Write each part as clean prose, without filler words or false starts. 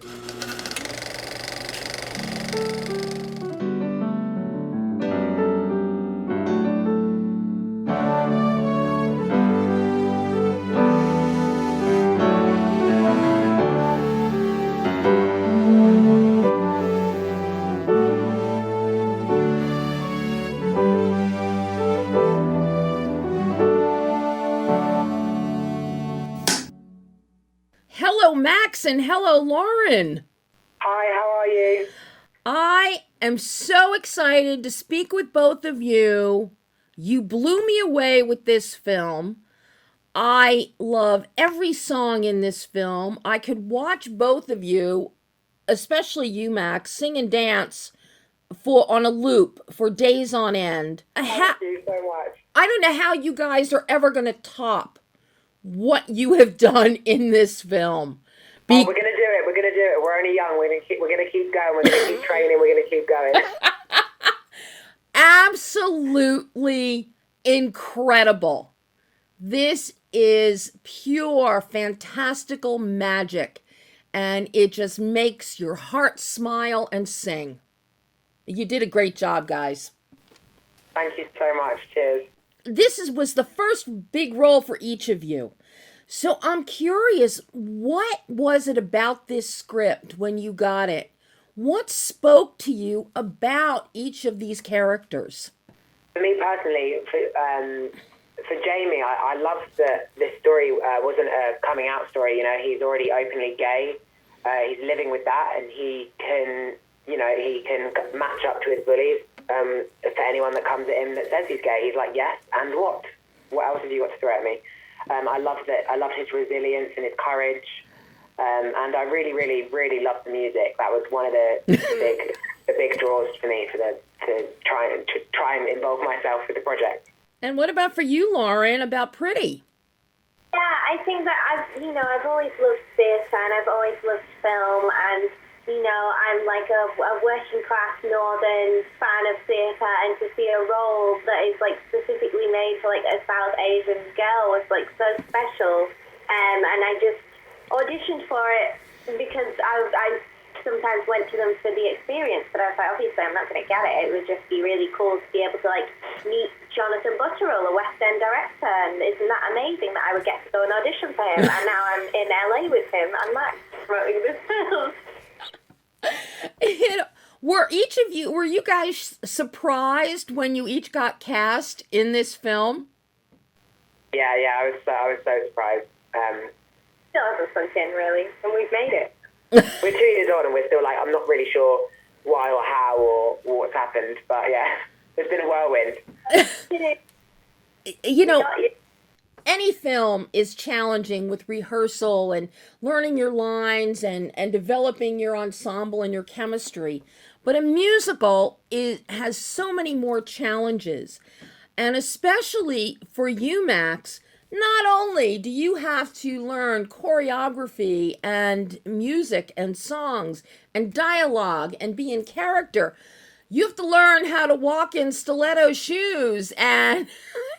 Hello, Max, and hello, Lauren. Hi, how are you? I am so excited to speak with both of you. You blew me away with this film. I love every song in this film. I could watch both of you, especially you, Max, sing and dance on a loop for days on end. Thank you so much. I don't know how you guys are ever going to top what you have done in this film. We're gonna do it. We're gonna do it. We're only young. We're gonna keep going. We're gonna keep training. We're gonna keep going. Absolutely incredible. This is pure fantastical magic, and it just makes your heart smile and sing. You did a great job, guys. Thank you so much. Cheers. This was the first big role for each of you. So I'm curious, what was it about this script when you got it? What spoke to you about each of these characters? For me personally, for Jamie, I loved that this story wasn't a coming out story. You know, he's already openly gay. He's living with that, and he can match up to his bullies. For anyone that comes at him that says he's gay, he's like, yes, and what? What else have you got to throw at me? I loved it. I loved his resilience and his courage, and I really, really, really loved the music. That was one of the big draws for me to try and involve myself with the project. And what about for you, Lauren? About Pritti? Yeah, I think that I've always loved theatre and I've always loved film, and I'm like a working class northern fan of theatre, and to see a role that is like specifically made for like a South Asian girl was like so special. And I just auditioned for it because I sometimes went to them for the experience, but I was like, obviously I'm not going to get it. It would just be really cool to be able to like meet Jonathan Butterill, a West End director, and isn't that amazing that I would get to go and audition for him? And now I'm in LA with him and Max promoting this film. Were you guys surprised when you each got cast in this film? Yeah, I was so surprised. Still hasn't sunk in, really, and we've made it. We're 2 years on and we're still like, I'm not really sure why or how or what's happened, but yeah, it's been a whirlwind. Any film is challenging with rehearsal and learning your lines and developing your ensemble and your chemistry. But a musical has so many more challenges. And especially for you, Max, not only do you have to learn choreography and music and songs and dialogue and be in character, you have to learn how to walk in stiletto shoes and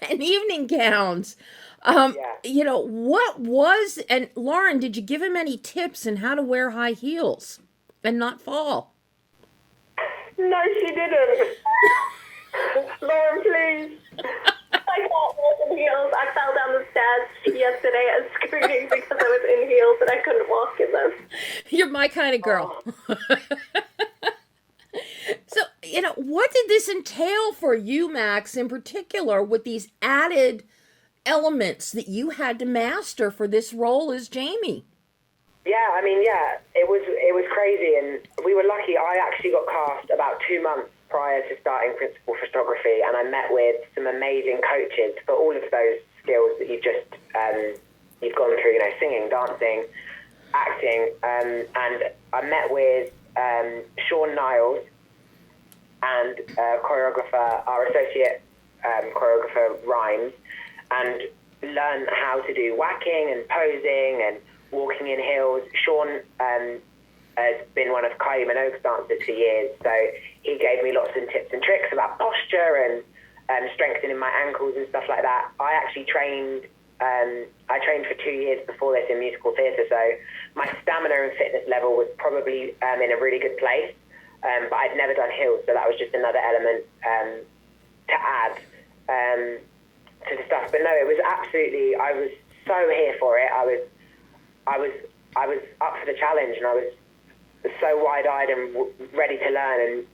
evening gowns. And Lauren, did you give him any tips on how to wear high heels and not fall? No, she didn't. Lauren, please. I can't walk in heels. I fell down the stairs yesterday at a screening because I was in heels and I couldn't walk in them. You're my kind of girl. Oh. So, what did this entail for you, Max, in particular, with these added elements that you had to master for this role as Jamie? It was crazy, and we were lucky. I actually got cast about 2 months prior to starting principal photography, and I met with some amazing coaches for all of those skills that you've gone through, singing, dancing, acting, and I met with Sean Niles and choreographer, our associate choreographer Rhymes, and learn how to do whacking and posing and walking in heels. Sean has been one of Kylie Minogue's dancers for years, so he gave me lots of tips and tricks about posture and strengthening my ankles and stuff like that. I actually trained I trained for 2 years before this in musical theatre, so my stamina and fitness level was probably in a really good place. But I'd never done heels, so that was just another element to add to the stuff. But no, it was absolutely. I was so here for it. I was up for the challenge, and I was so wide-eyed and ready to learn and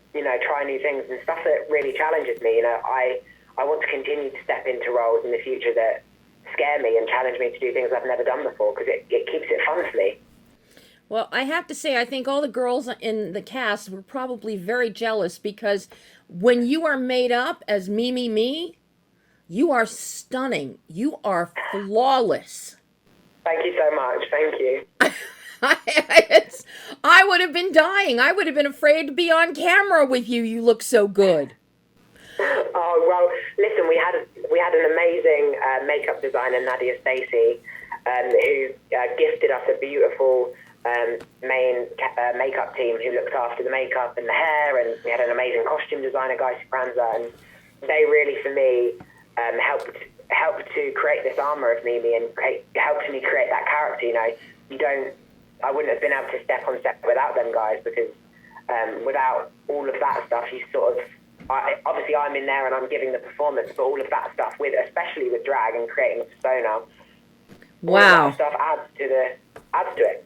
try new things and stuff that really challenges me. I want to continue to step into roles in the future that scare me and challenge me to do things I've never done before, because it keeps it fun for me. Well, I have to say, I think all the girls in the cast were probably very jealous, because when you are made up as me, you are stunning. You are flawless. Thank you so much. Thank you. I would have been dying. I would have been afraid to be on camera with you. You look so good. Oh, well, listen, we had an amazing makeup designer, Nadia Stacey, who gifted us a beautiful main makeup team who looked after the makeup and the hair, and we had an amazing costume designer, Guy Supranza, and they really, for me, helped to create this armour of Mimi and helped me create that character. I wouldn't have been able to step on set without them guys, because without all of that stuff, you sort of, obviously I'm in there and I'm giving the performance, but all of that stuff, especially with drag and creating a persona, wow, all of that stuff adds to it.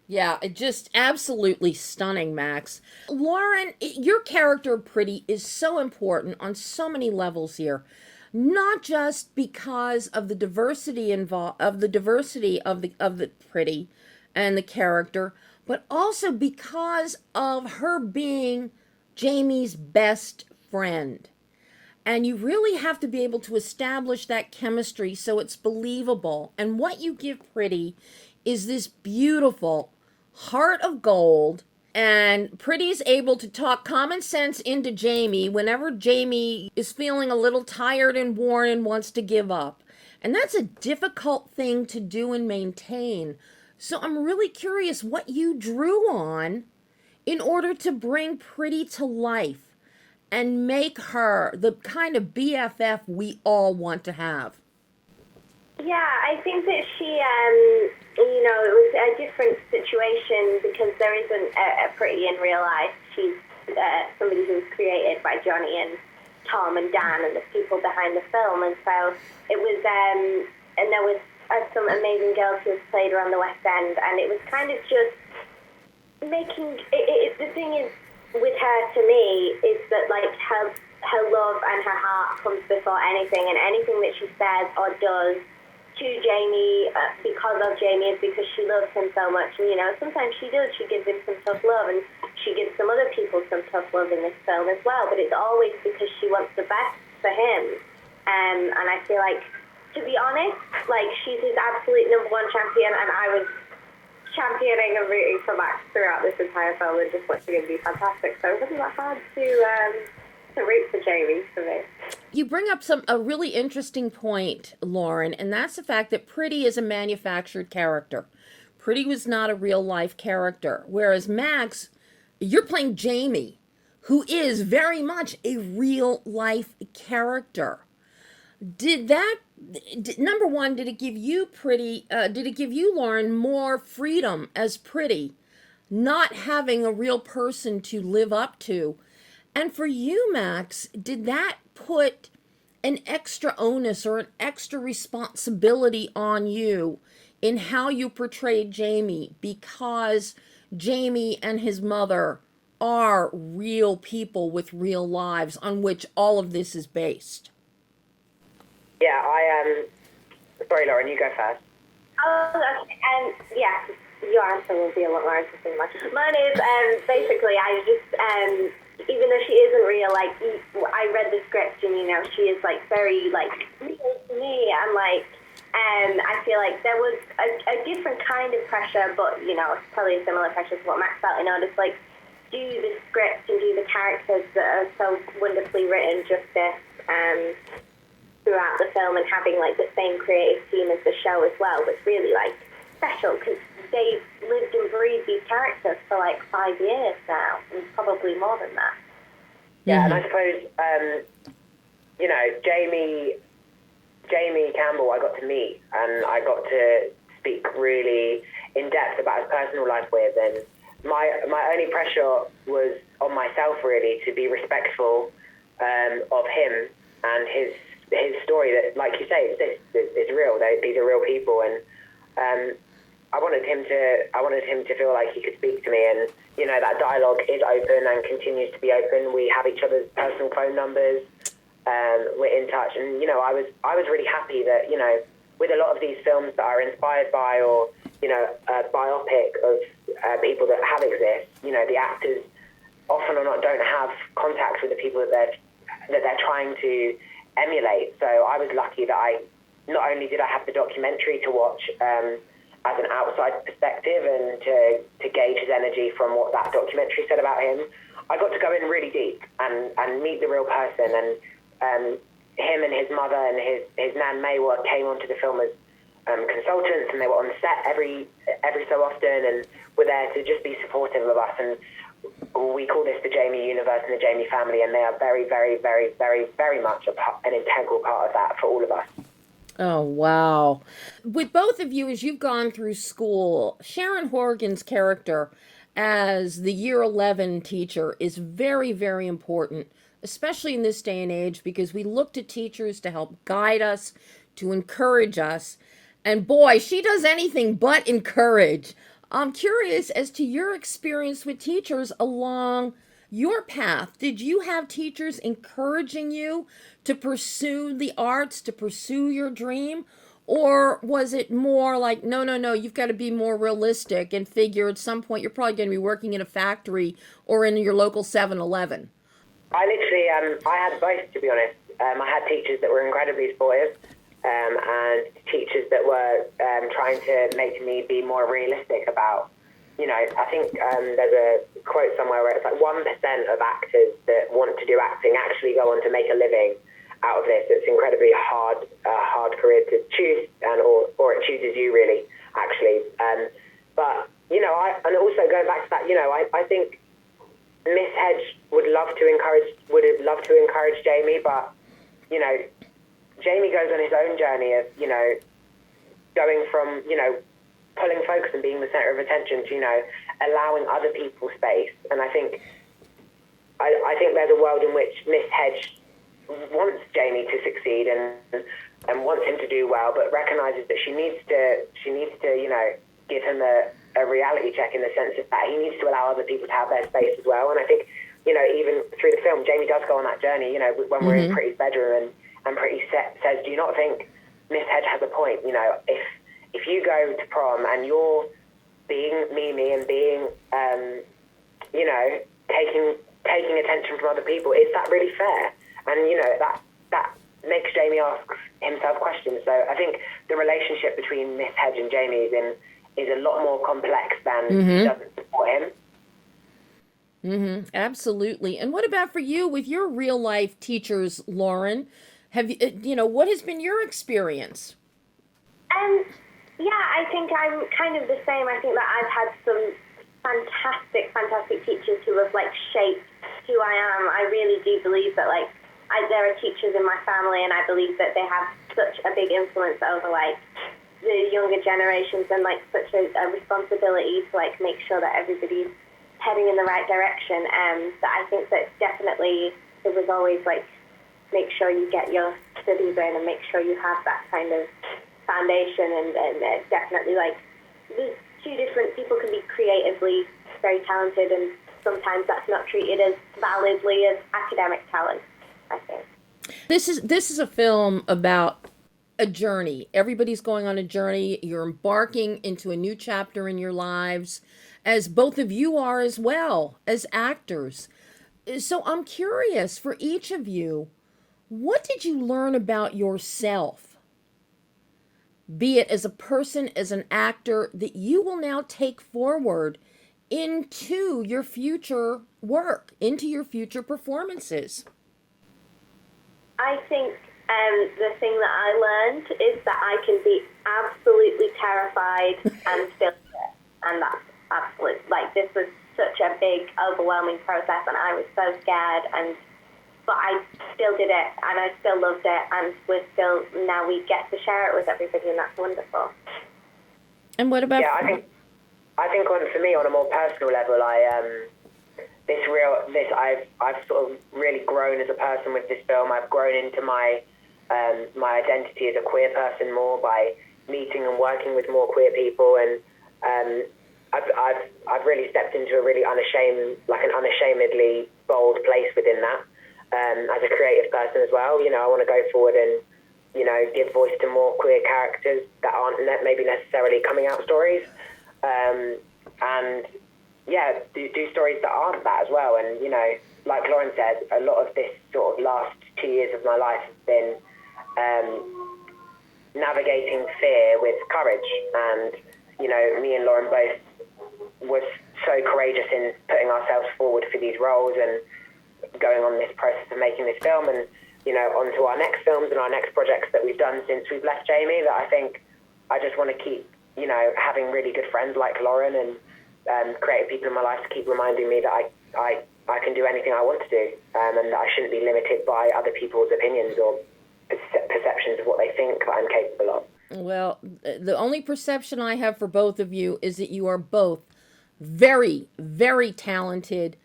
Yeah, just absolutely stunning, Max. Lauren, your character Pritti is so important on so many levels here. Not just because of the diversity of the Pritti and the character, but also because of her being Jamie's best friend. And you really have to be able to establish that chemistry so it's believable. And what you give Pritti is this beautiful heart of gold, and Pritti's able to talk common sense into Jamie whenever Jamie is feeling a little tired and worn and wants to give up. And that's a difficult thing to do and maintain. So I'm really curious what you drew on in order to bring Pritti to life and make her the kind of BFF we all want to have. Yeah, I think that she, it was a different situation because there isn't a Pritti in real life. She's somebody who was created by Johnny and Tom and Dan and the people behind the film. And so it was, and there was some amazing girls who have played around the West End. And it was kind of just making, the thing is with her to me is that like her love and her heart comes before anything, and anything that she says or does to Jamie because of Jamie is because she loves him so much. And, sometimes she gives him some tough love, and she gives some other people some tough love in this film as well, but it's always because she wants the best for him. And I feel like, to be honest, like, she's his absolute number one champion, and I was championing and rooting for Max throughout this entire film and just watching him be fantastic. So it wasn't that hard to root for Jamie for me. You bring up a really interesting point, Lauren, and that's the fact that Pritti is a manufactured character. Pritti was not a real life character, whereas Max, you're playing Jamie, who is very much a real life character. Number one, did it give you Lauren more freedom as Pritti, not having a real person to live up to? And for you, Max, did that put an extra onus or an extra responsibility on you in how you portrayed Jamie, because Jamie and his mother are real people with real lives on which all of this is based? Yeah, sorry, Lauren, you go first. Oh, okay. Yeah, your answer will be a lot more interesting than mine. Mine is, basically, I just, even though she isn't real, like, I read the script and, she is, like, very, like, real to me, and, like, I feel like there was a different kind of pressure, but, it's probably a similar pressure to what Max felt in order to, like, do the script and do the characters that are so wonderfully written justice, throughout the film, and having, like, the same creative team as the show as well was really, like, special, because they've lived and breathed these characters for like 5 years now, and probably more than that. Yeah, and I suppose, Jamie Campbell, I got to meet, and I got to speak really in depth about his personal life with, and my only pressure was on myself, really, to be respectful of him and his story. That, like you say, it's real. These are real people, and I wanted him to feel like he could speak to me, and that dialogue is open and continues to be open. We have each other's personal phone numbers. We're in touch, and I was really happy that with a lot of these films that are inspired by, or a biopic of people that have exist, the actors often or not don't have contact with the people that they're trying to emulate. So I was lucky that not only did I have the documentary to watch as an outside perspective and to gauge his energy from what that documentary said about him, I got to go in really deep and meet the real person. And him and his mother and his nan May came onto the film as consultants, and they were on the set every so often, and were there to just be supportive of us. And we call this the Jamie universe and the Jamie family, and they are very, very, very, very, very much an integral part of that for all of us. Oh, wow. With both of you, as you've gone through school, Sharon Horgan's character as the year 11 teacher is very, very important, especially in this day and age, because we look to teachers to help guide us, to encourage us. And boy, she does anything but encourage. I'm curious as to your experience with teachers along your path. Did you have teachers encouraging you to pursue the arts, to pursue your dream? Or was it more like, no, you've got to be more realistic and figure at some point you're probably going to be working in a factory or in your local 7-Eleven? I literally, I had both, to be honest. I had teachers that were incredibly supportive, and teachers that were trying to make me be more realistic about, I think there's a quote somewhere where it's like 1% of actors that want to do acting actually go on to make a living out of this. It's incredibly hard career to choose, or it chooses you, really, actually. But, and also going back to that, I think Miss Hedge would love to encourage Jamie, but, Jamie goes on his own journey of, going from, pulling focus and being the center of attention to, allowing other people space. And I think there's a world in which Miss Hedge wants Jamie to succeed and wants him to do well, but recognizes that she needs to, give him a reality check, in the sense of that he needs to allow other people to have their space as well. And I think, even through the film, Jamie does go on that journey, when we're in Pritti's bedroom, and Pritti says, do you not think Miss Hedge has a point? If you go to prom and you're being Mimi and being, taking attention from other people, is that really fair? And, that makes Jamie ask himself questions. So I think the relationship between Miss Hedge and Jamie is a lot more complex than he doesn't support him. Absolutely. And what about for you with your real life teachers, Lauren? Have you, what has been your experience? Yeah, I think I'm kind of the same. I think that I've had some fantastic teachers who have shaped who I am. I really do believe that there are teachers in my family, and I believe that they have such a big influence over the younger generations, and such a responsibility to make sure that everybody's heading in the right direction. That I think that definitely it was always make sure you get your studies in and make sure you have that kind of foundation, and definitely the two different people can be creatively very talented, and sometimes that's not treated as validly as academic talent, I think. This is a film about a journey. Everybody's going on a journey. You're embarking into a new chapter in your lives, as both of you are as well as actors. So I'm curious, for each of you, what did you learn about yourself, be it as a person, as an actor, that you will now take forward into your future work, into your future performances? I think the thing that I learned is that I can be absolutely terrified and still it. And that's absolute. This was such a big, overwhelming process, and I was so scared. but I still did it, and I still loved it, and now we get to share it with everybody, and that's wonderful. And what about? Yeah, I think for me on a more personal level, I've sort of really grown as a person with this film. I've grown into my identity as a queer person more by meeting and working with more queer people, and I've really stepped into a really unashamedly bold place within that. As a creative person as well, I want to go forward and give voice to more queer characters that aren't maybe necessarily coming out stories, and do stories that aren't that as well. And like Lauren said, a lot of this sort of last 2 years of my life has been navigating fear with courage, and me and Lauren both was so courageous in putting ourselves forward for these roles and going on this process of making this film, and onto our next films and our next projects that we've done since we've left Jamie, that I think I just want to keep having really good friends like Lauren and creative people in my life to keep reminding me that I can do anything I want to do, and that I shouldn't be limited by other people's opinions or perceptions of what they think I'm capable of. Well, the only perception I have for both of you is that you are both very, very talented.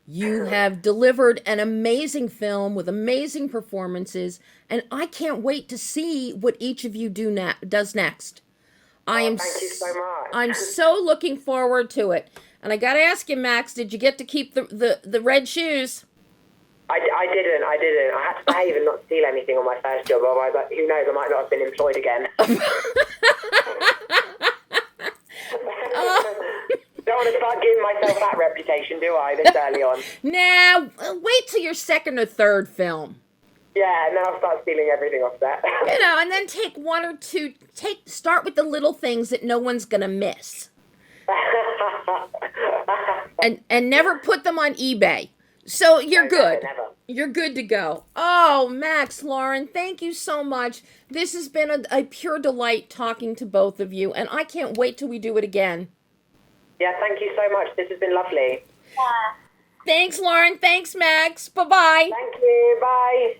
You have delivered an amazing film with amazing performances, and I can't wait to see what each of you does next. Thank you so much. I'm so looking forward to it. And I got to ask you, Max, did you get to keep the red shoes? I didn't. I had to behave and not steal anything on my first job. Otherwise, who knows, I might not have been employed again. Don't want to start giving myself that reputation, do I, this early on? Nah, wait till your second or third film. Yeah, and then I'll start stealing everything off that. And then take one or two, start with the little things that no one's going to miss. and never put them on eBay. So you're good. Never. You're good to go. Oh, Max, Lauren, thank you so much. This has been a pure delight talking to both of you, and I can't wait till we do it again. Yeah, thank you so much. This has been lovely. Yeah. Thanks, Lauren. Thanks, Max. Bye-bye. Thank you. Bye.